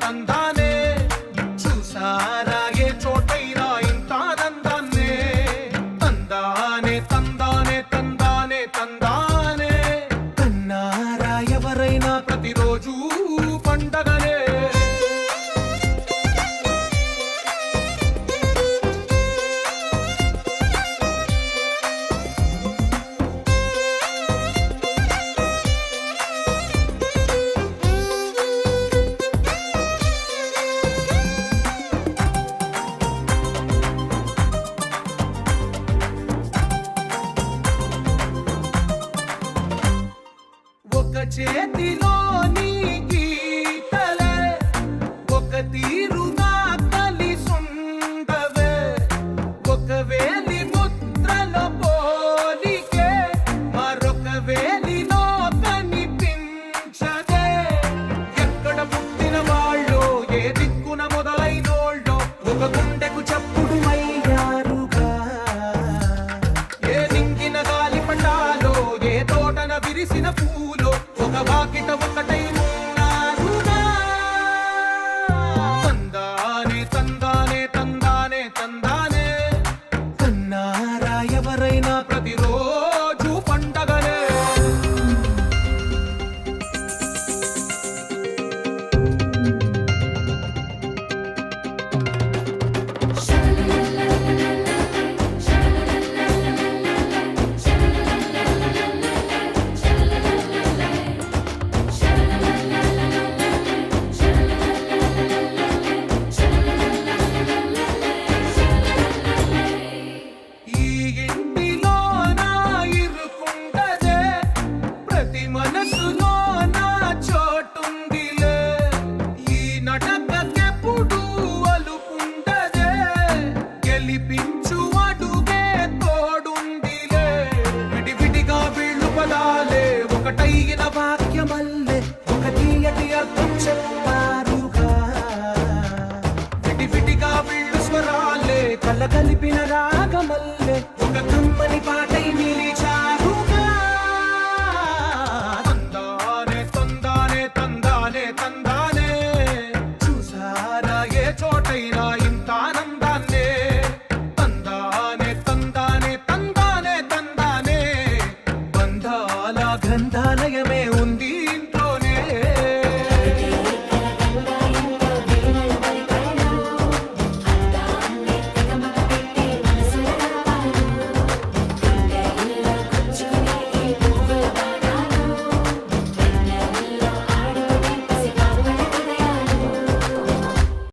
తందానే చూసారా ఏ చోటైనా ఇంతానందాన్నే తందానే తందానే తందానే తందానే కన్నారా ఎవరైనా ప్రతిరోజు పండగనే ఒక చేతిలోని గీతలే ఒక తీరుగా కలిసుండవే ఒక వేలి ముద్రలో పోలికే మరొక వేలిలో కనిపించదే ఎక్కడ పుట్టిన వాళ్ళో ఏ దిక్కున మొదలైనోళ్ళో ఒక గుండెకు చప్పుడు అయ్యారుగా ఏ నింగిన గాలి పటాలో ఏ తోటన విరిసిన పూలో ఒక వాకిట ఒకటై ఉన్నారుగా తందానే తందానే తందానే తందానే కన్నారా ఎవరైనా ప్రతిరోజు పండగనే ఈ ఇంటిలో నా ఇరుకుండదే ప్రతి మనసులో నా చోటుందిలే ఈ నటకెప్పుడు అలుపుండదే గెలిపించు అడుగే తోడుందిలే విడివిడిగా వీళ్ళు పదాలే ఒకటైన వాక్యమల్లే ఒక తీయటి అర్థం చెప్పారుగా విడివిడిగా వీళ్ళు స్వరాలే కలగలిపిన రా